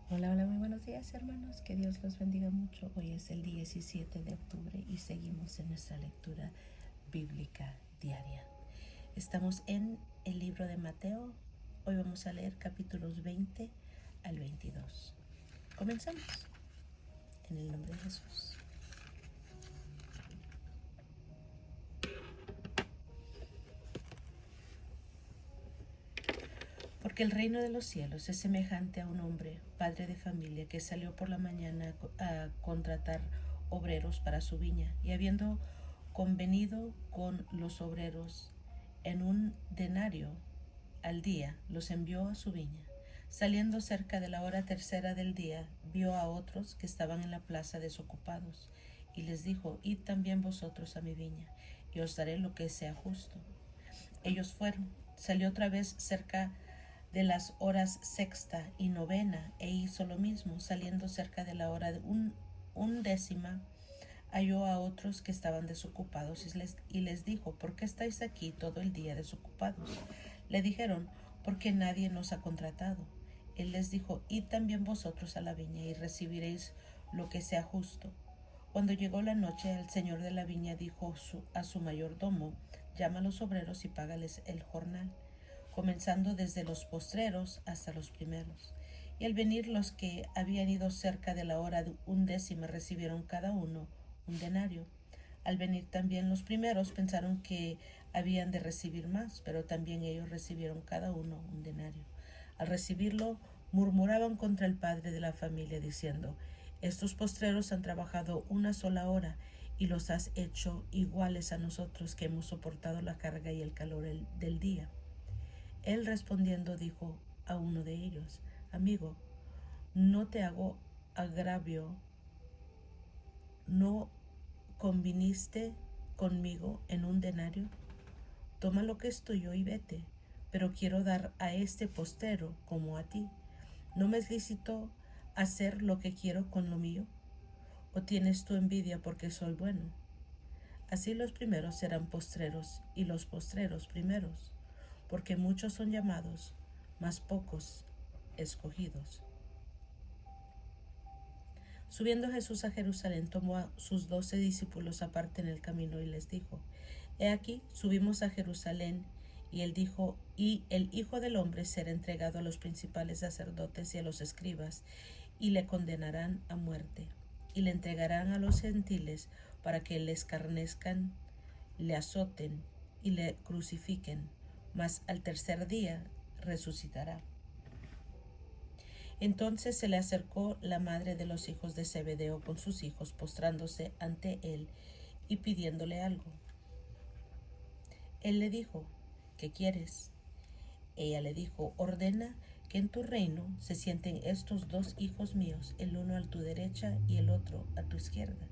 Hola, hola, muy buenos días hermanos, que Dios los bendiga mucho. Hoy es el 17 de octubre y seguimos en nuestra lectura bíblica diaria. Estamos en el libro de Mateo, hoy vamos a leer capítulos 20 al 22. Comenzamos en el nombre de Jesús. Porque el reino de los cielos es semejante a un hombre, padre de familia, que salió por la mañana a contratar obreros para su viña, y habiendo convenido con los obreros en un denario al día, los envió a su viña. Saliendo cerca de la hora tercera del día, vio a otros que estaban en la plaza desocupados, y les dijo: Id también vosotros a mi viña, y os daré lo que sea justo. Ellos fueron. Salió otra vez cerca de las horas sexta y novena, e hizo lo mismo. Saliendo cerca de la hora undécima, halló a otros que estaban desocupados y les dijo: ¿por qué estáis aquí todo el día desocupados? Le dijeron: porque nadie nos ha contratado. Él les dijo: id también vosotros a la viña y recibiréis lo que sea justo. Cuando llegó la noche, el señor de la viña dijo a su mayordomo: llama a los obreros y págales el jornal, comenzando desde los postreros hasta los primeros. Y al venir los que habían ido cerca de la hora undécima recibieron cada uno un denario. Al venir también los primeros pensaron que habían de recibir más, pero también ellos recibieron cada uno un denario. Al recibirlo, murmuraban contra el padre de la familia, diciendo: estos postreros han trabajado una sola hora y los has hecho iguales a nosotros, que hemos soportado la carga y el calor del día. Él respondiendo dijo a uno de ellos: amigo, no te hago agravio, ¿no conviniste conmigo en un denario? Toma lo que es tuyo y vete, pero quiero dar a este postero como a ti. ¿No me es lícito hacer lo que quiero con lo mío? ¿O tienes tu envidia porque soy bueno? Así los primeros serán postreros y los postreros primeros, porque muchos son llamados, mas pocos escogidos. Subiendo Jesús a Jerusalén, tomó a sus 12 discípulos aparte en el camino y les dijo: he aquí, subimos a Jerusalén, y el Hijo del Hombre será entregado a los principales sacerdotes y a los escribas, y le condenarán a muerte, y le entregarán a los gentiles para que le escarnezcan, le azoten y le crucifiquen, mas al tercer día resucitará. Entonces se le acercó la madre de los hijos de Zebedeo con sus hijos, postrándose ante él y pidiéndole algo. Él le dijo: ¿qué quieres? Ella le dijo: ordena que en tu reino se sienten estos dos hijos míos, el uno a tu derecha y el otro a tu izquierda.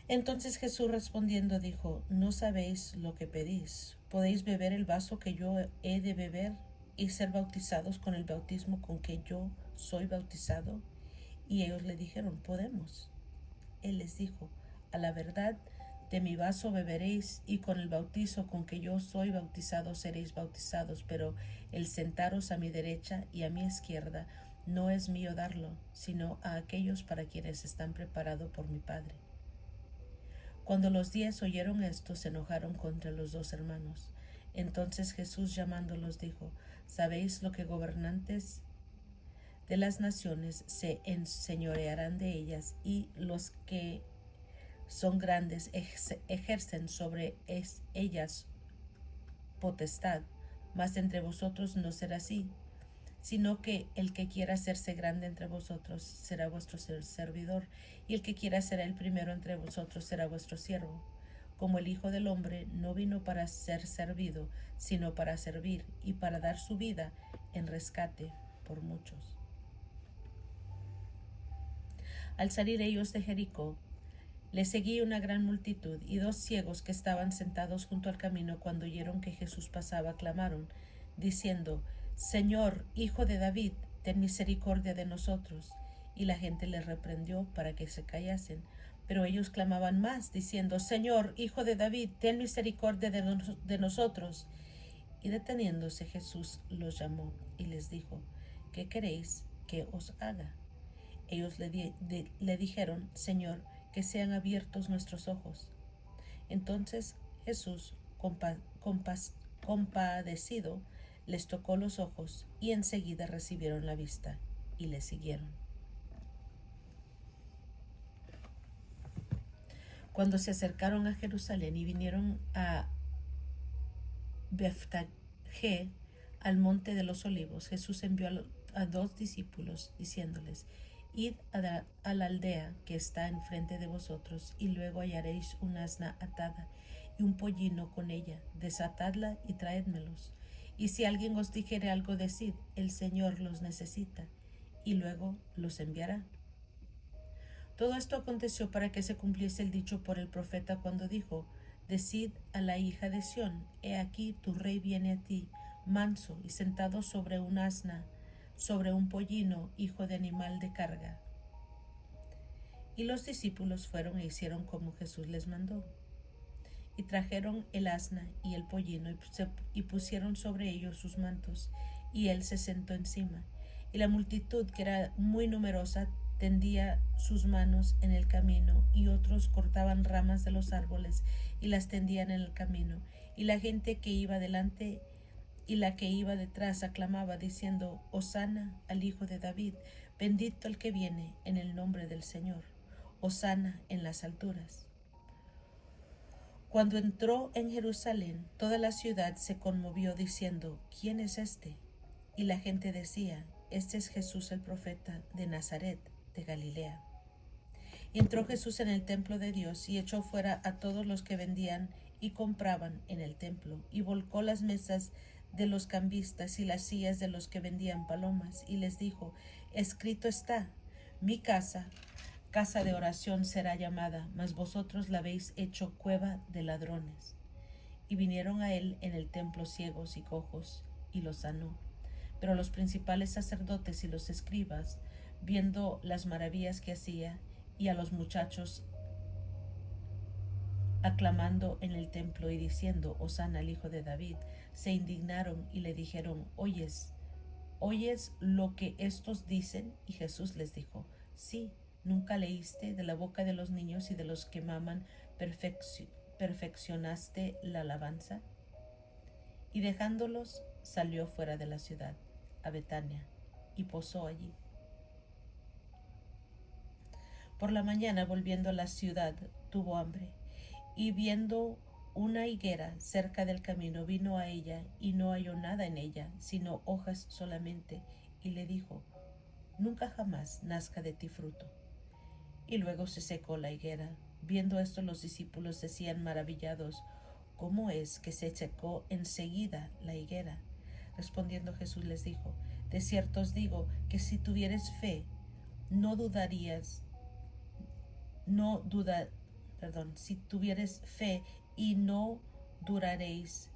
Entonces Jesús respondiendo dijo: no sabéis lo que pedís. ¿Podéis beber el vaso que yo he de beber y ser bautizados con el bautismo con que yo soy bautizado? Y ellos le dijeron: podemos. Él les dijo: a la verdad, de mi vaso beberéis, y con el bautizo con que yo soy bautizado seréis bautizados, pero el sentaros a mi derecha y a mi izquierda no es mío darlo, sino a aquellos para quienes están preparados por mi Padre. Cuando los 10 oyeron esto, se enojaron contra los dos hermanos. Entonces Jesús, llamándolos, dijo: ¿sabéis lo que gobernantes de las naciones se enseñorearán de ellas, y los que son grandes ejercen sobre ellas potestad? Mas entre vosotros no será así, sino que el que quiera hacerse grande entre vosotros será vuestro servidor, y el que quiera ser el primero entre vosotros será vuestro siervo. Como el Hijo del Hombre no vino para ser servido, sino para servir y para dar su vida en rescate por muchos. Al salir ellos de Jericó, le seguía una gran multitud, y dos ciegos que estaban sentados junto al camino, cuando oyeron que Jesús pasaba, clamaron, diciendo: Señor, Hijo de David, ten misericordia de nosotros. Y la gente les reprendió para que se callasen. Pero ellos clamaban más, diciendo: Señor, Hijo de David, ten misericordia de nosotros. Y deteniéndose Jesús los llamó y les dijo: ¿qué queréis que os haga? Ellos le dijeron, Señor, que sean abiertos nuestros ojos. Entonces Jesús, compadecido, les tocó los ojos y enseguida recibieron la vista y le siguieron. Cuando se acercaron a Jerusalén y vinieron a Betfagé, al monte de los olivos, Jesús envió a 2 discípulos, diciéndoles, id a la aldea que está enfrente de vosotros, y luego hallaréis un asna atada y un pollino con ella, desatadla y traédmelos. Y si alguien os dijere algo, decid, el Señor los necesita, y luego los enviará. Todo esto aconteció para que se cumpliese el dicho por el profeta cuando dijo, decid a la hija de Sión, he aquí tu rey viene a ti, manso y sentado sobre un asna, sobre un pollino, hijo de animal de carga. Y los discípulos fueron e hicieron como Jesús les mandó. Y trajeron el asna y el pollino y pusieron sobre ellos sus mantos, y él se sentó encima. Y la multitud, que era muy numerosa, tendía sus manos en el camino, y otros cortaban ramas de los árboles y las tendían en el camino. Y la gente que iba delante y la que iba detrás aclamaba diciendo, Hosana al Hijo de David, bendito el que viene en el nombre del Señor, Hosana en las alturas. Cuando entró en Jerusalén, toda la ciudad se conmovió diciendo, ¿quién es este? Y la gente decía, este es Jesús el profeta de Nazaret, de Galilea. Y entró Jesús en el templo de Dios y echó fuera a todos los que vendían y compraban en el templo, y volcó las mesas de los cambistas y las sillas de los que vendían palomas, y les dijo, escrito está, mi casa de oración será llamada, mas vosotros la habéis hecho cueva de ladrones. Y vinieron a él en el templo ciegos y cojos, y los sanó. Pero los principales sacerdotes y los escribas, viendo las maravillas que hacía, y a los muchachos aclamando en el templo y diciendo, Hosana al Hijo de David, se indignaron y le dijeron, ¿oyes lo que estos dicen? Y Jesús les dijo, sí. ¿Nunca leíste de la boca de los niños y de los que maman perfeccionaste la alabanza? Y dejándolos, salió fuera de la ciudad, a Betania, y posó allí. Por la mañana, volviendo a la ciudad, tuvo hambre, y viendo una higuera cerca del camino, vino a ella, y no halló nada en ella, sino hojas solamente, y le dijo, nunca jamás nazca de ti fruto. Y luego se secó la higuera. Viendo esto, los discípulos decían maravillados, ¿cómo es que se secó enseguida la higuera? Respondiendo Jesús les dijo, de cierto os digo que si tuvieres fe, si tuvieres fe y no dudaréis,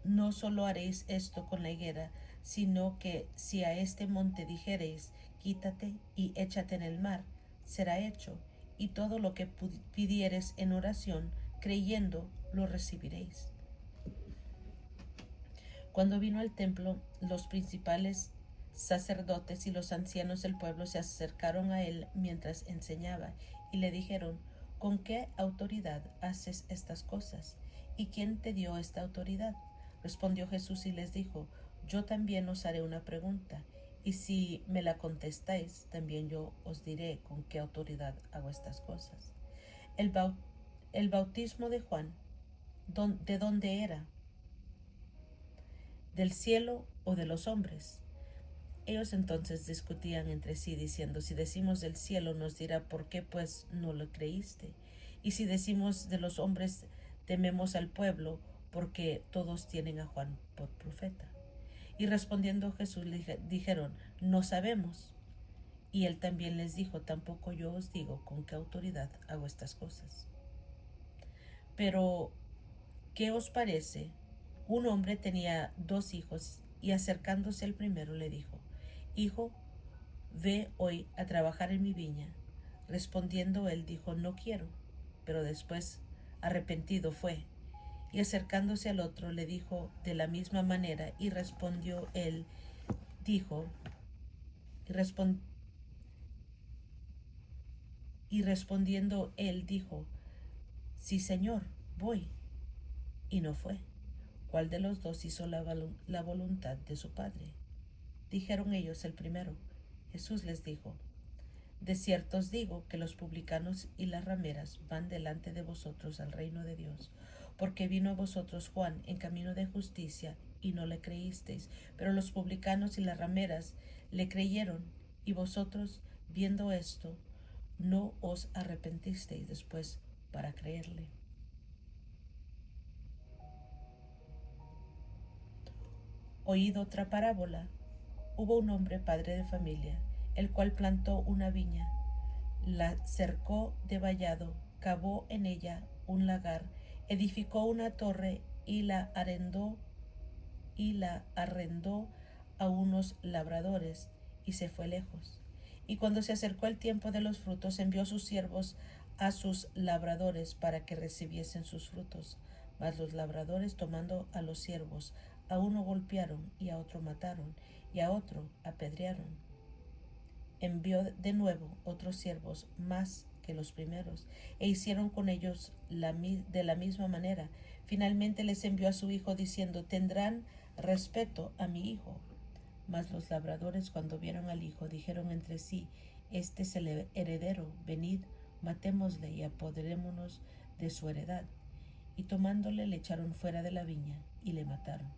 no solo haréis esto con la higuera, sino que si a este monte dijereis, quítate y échate en el mar, será hecho, y todo lo que pidieres en oración, creyendo, lo recibiréis. Cuando vino al templo, los principales sacerdotes y los ancianos del pueblo se acercaron a él mientras enseñaba, y le dijeron, ¿con qué autoridad haces estas cosas? ¿Y quién te dio esta autoridad? Respondió Jesús y les dijo, yo también os haré una pregunta, y si me la contestáis, también yo os diré con qué autoridad hago estas cosas. El bautismo de Juan, ¿de dónde era? ¿Del cielo o de los hombres? Ellos entonces discutían entre sí, diciendo, si decimos del cielo, nos dirá, ¿por qué pues no lo creíste? Y si decimos de los hombres, tememos al pueblo, porque todos tienen a Juan por profeta. Y respondiendo Jesús dijeron, no sabemos. Y él también les dijo, tampoco yo os digo con qué autoridad hago estas cosas. Pero, ¿qué os parece? Un hombre tenía 2 hijos, y acercándose al primero le dijo, Hijo, ve hoy a trabajar en mi viña. Respondiendo él dijo, no quiero. Pero después, arrepentido fue. Y acercándose al otro le dijo de la misma manera, y respondió él, dijo, Y, y respondiendo él dijo, sí, Señor, voy. Y no fue. ¿Cuál de los dos hizo la voluntad de su padre? Dijeron ellos el primero. Jesús les dijo, de cierto os digo que los publicanos y las rameras van delante de vosotros al reino de Dios, porque vino a vosotros Juan en camino de justicia y no le creísteis, pero los publicanos y las rameras le creyeron, y vosotros, viendo esto, no os arrepentisteis después para creerle. Oíd otra parábola. Hubo un hombre padre de familia, el cual plantó una viña, la cercó de vallado, cavó en ella un lagar, edificó una torre y la arrendó a unos labradores y se fue lejos. Y cuando se acercó el tiempo de los frutos, envió sus siervos a sus labradores para que recibiesen sus frutos. Mas los labradores, tomando a los siervos, a uno golpearon y a otro mataron y a otro apedrearon. Envió de nuevo otros siervos más que los primeros, e hicieron con ellos de la misma manera. Finalmente les envió a su hijo, diciendo, tendrán respeto a mi hijo. Mas los labradores, cuando vieron al hijo, dijeron entre sí, este es el heredero, venid, matémosle y apoderémonos de su heredad. Y tomándole le echaron fuera de la viña y le mataron.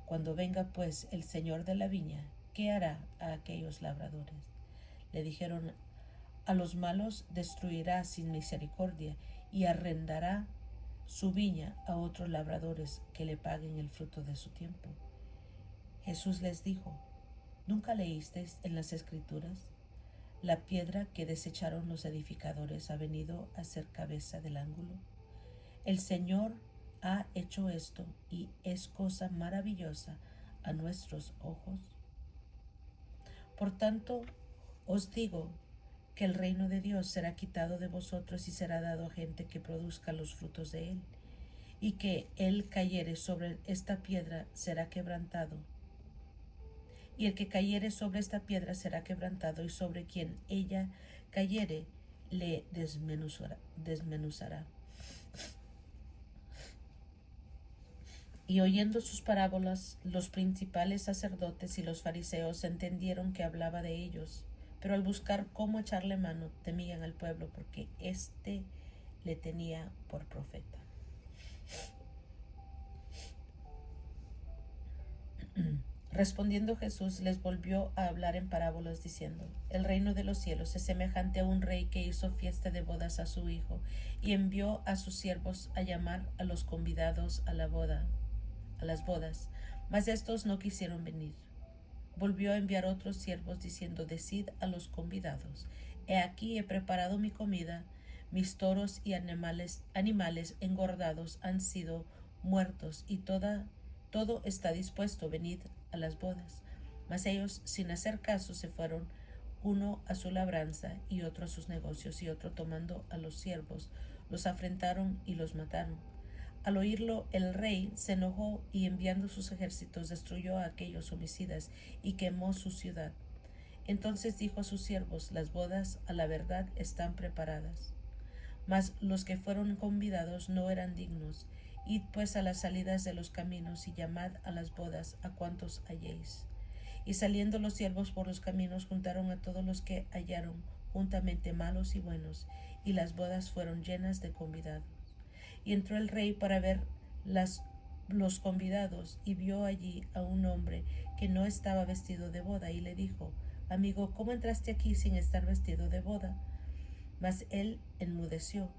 Cuando venga pues el señor de la viña, ¿qué hará a aquellos labradores? Le dijeron, a los malos destruirá sin misericordia y arrendará su viña a otros labradores que le paguen el fruto de su tiempo. Jesús les dijo, ¿nunca leísteis en las Escrituras? La piedra que desecharon los edificadores ha venido a ser cabeza del ángulo. El Señor ha hecho esto y es cosa maravillosa a nuestros ojos. Por tanto, os digo que el reino de Dios será quitado de vosotros y será dado a gente que produzca los frutos de él, y que él cayere sobre esta piedra será quebrantado, y el que cayere sobre esta piedra será quebrantado, y sobre quien ella cayere le desmenuzará. Y oyendo sus parábolas, los principales sacerdotes y los fariseos entendieron que hablaba de ellos, pero al buscar cómo echarle mano, temían al pueblo, porque éste le tenía por profeta. Respondiendo Jesús les volvió a hablar en parábolas diciendo, el reino de los cielos es semejante a un rey que hizo fiesta de bodas a su hijo, y envió a sus siervos a llamar a los convidados a las bodas, mas estos no quisieron venir. Volvió a enviar otros siervos diciendo, decid a los convidados, he aquí he preparado mi comida, mis toros y animales engordados han sido muertos, y todo está dispuesto, venid a las bodas. Mas ellos, sin hacer caso, se fueron, uno a su labranza y otro a sus negocios, y otro tomando a los siervos, los afrentaron y los mataron. Al oírlo, el rey se enojó y enviando sus ejércitos destruyó a aquellos homicidas y quemó su ciudad. Entonces dijo a sus siervos, las bodas a la verdad están preparadas, mas los que fueron convidados no eran dignos. Id pues a las salidas de los caminos y llamad a las bodas a cuantos halléis. Y saliendo los siervos por los caminos juntaron a todos los que hallaron, juntamente malos y buenos, y las bodas fueron llenas de convidados. Y entró el rey para ver los convidados, y vio allí a un hombre que no estaba vestido de boda, y le dijo, amigo, ¿cómo entraste aquí sin estar vestido de boda? Mas él enmudeció.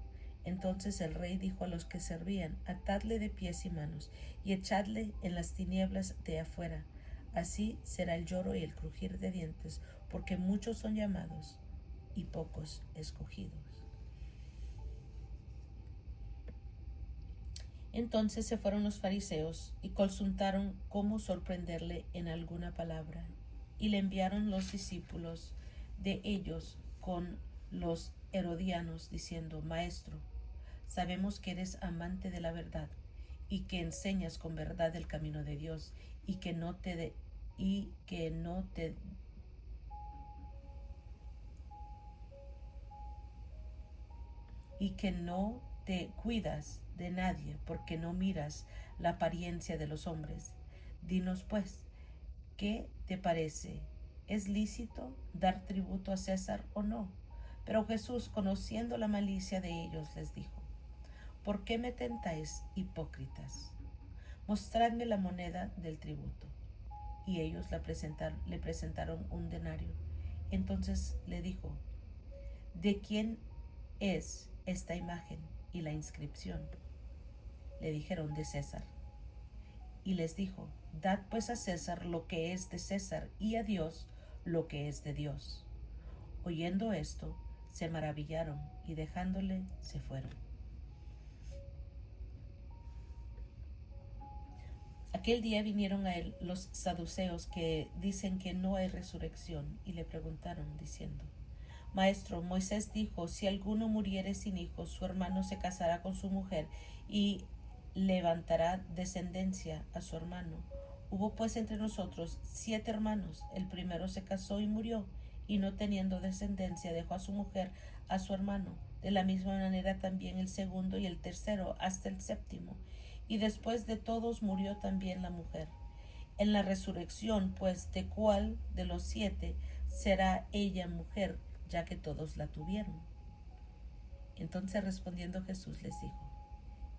Entonces el rey dijo a los que servían, atadle de pies y manos, y echadle en las tinieblas de afuera. Así será el lloro y el crujir de dientes, porque muchos son llamados y pocos escogidos. Entonces se fueron los fariseos y consultaron cómo sorprenderle en alguna palabra, y le enviaron los discípulos de ellos con los herodianos, diciendo, Maestro, sabemos que eres amante de la verdad, y que enseñas con verdad el camino de Dios, y que no te y que no te cuidas de nadie porque no miras la apariencia de los hombres. Dinos pues, ¿qué te parece? ¿Es lícito dar tributo a César o no? Pero Jesús, conociendo la malicia de ellos, les dijo: ¿por qué me tentáis, hipócritas? Mostradme la moneda del tributo. Y ellos le presentaron un denario. Entonces le dijo: ¿de quién es esta imagen y la inscripción? Le dijeron: de César. Y les dijo: dad pues a César lo que es de César, y a Dios lo que es de Dios. Oyendo esto, se maravillaron, y dejándole se fueron. Aquel día vinieron a él los saduceos, que dicen que no hay resurrección, y le preguntaron diciendo: Maestro, Moisés dijo: si alguno muriere sin hijos, su hermano se casará con su mujer y levantará descendencia a su hermano. Hubo pues entre nosotros 7 hermanos. El primero se casó y murió, y no teniendo descendencia dejó a su mujer a su hermano. De la misma manera también el segundo y el tercero, hasta el séptimo. Y después de todos murió también la mujer. En la resurrección, pues, ¿de cuál de los 7 será ella mujer, ya que todos la tuvieron? Entonces respondiendo Jesús les dijo: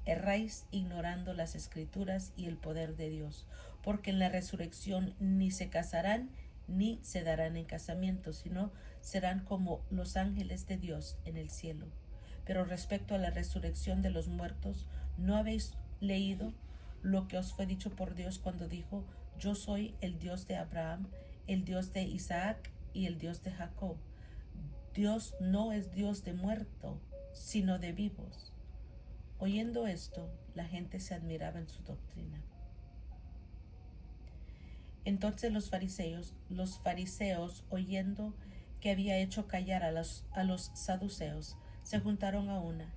erráis ignorando las Escrituras y el poder de Dios, porque en la resurrección ni se casarán ni se darán en casamiento, sino serán como los ángeles de Dios en el cielo. Pero respecto a la resurrección de los muertos, ¿no habéis leído lo que os fue dicho por Dios cuando dijo: yo soy el Dios de Abraham, el Dios de Isaac y el Dios de Jacob? Dios no es Dios de muertos, sino de vivos. Oyendo esto, la gente se admiraba en su doctrina. Entonces los fariseos, oyendo que había hecho callar a los saduceos, se juntaron a una.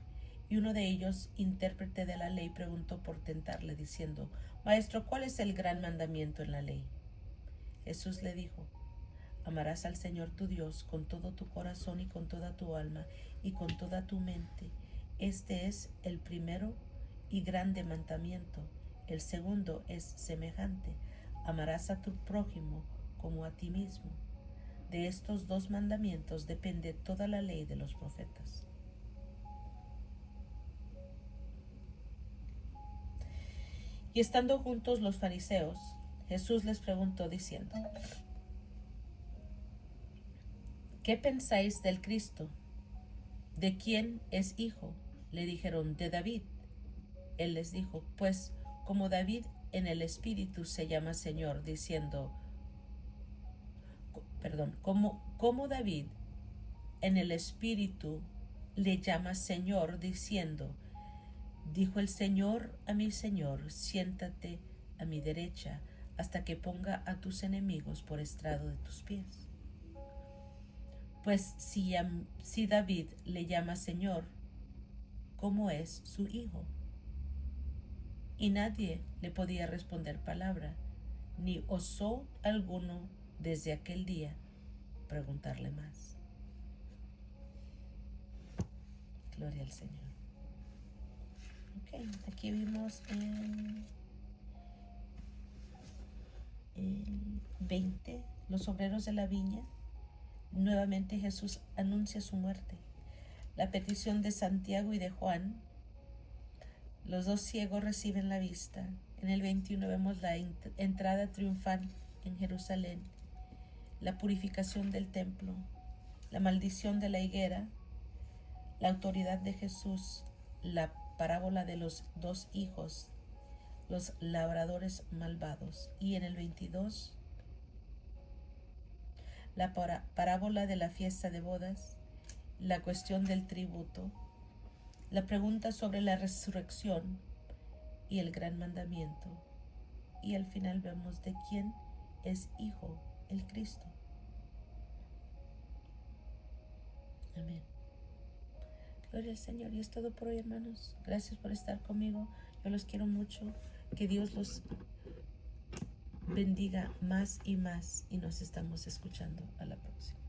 Y uno de ellos, intérprete de la ley, preguntó por tentarle, diciendo: Maestro, ¿cuál es el gran mandamiento en la ley? Jesús le dijo: amarás al Señor tu Dios con todo tu corazón y con toda tu alma y con toda tu mente. Este es el primero y grande mandamiento. El segundo es semejante: amarás a tu prójimo como a ti mismo. De estos 2 mandamientos depende toda la ley de los profetas. Y estando juntos los fariseos, Jesús les preguntó diciendo: ¿qué pensáis del Cristo? ¿De quién es hijo? Le dijeron: de David. Él les dijo: pues como David en el Espíritu se llama Señor, diciendo, como David en el Espíritu le llama Señor, diciendo: dijo el Señor a mi Señor, siéntate a mi derecha hasta que ponga a tus enemigos por estrado de tus pies. Pues si David le llama Señor, ¿cómo es su hijo? Y nadie le podía responder palabra, ni osó alguno desde aquel día preguntarle más. Gloria al Señor. Ok, aquí vimos en 20, los obreros de la viña. Nuevamente Jesús anuncia su muerte. La petición de Santiago y de Juan. Los 2 ciegos reciben la vista. En el 21 vemos la entrada triunfal en Jerusalén, la purificación del templo, la maldición de la higuera, la autoridad de Jesús, la parábola de los 2 hijos, los labradores malvados. Y en el 22, la parábola de la fiesta de bodas, la cuestión del tributo, la pregunta sobre la resurrección y el gran mandamiento. Y al final vemos de quién es hijo el Cristo. Amén. Gloria al Señor. Y es todo por hoy, hermanos. Gracias por estar conmigo. Yo los quiero mucho. Que Dios los bendiga más y más. Y nos estamos escuchando a la próxima.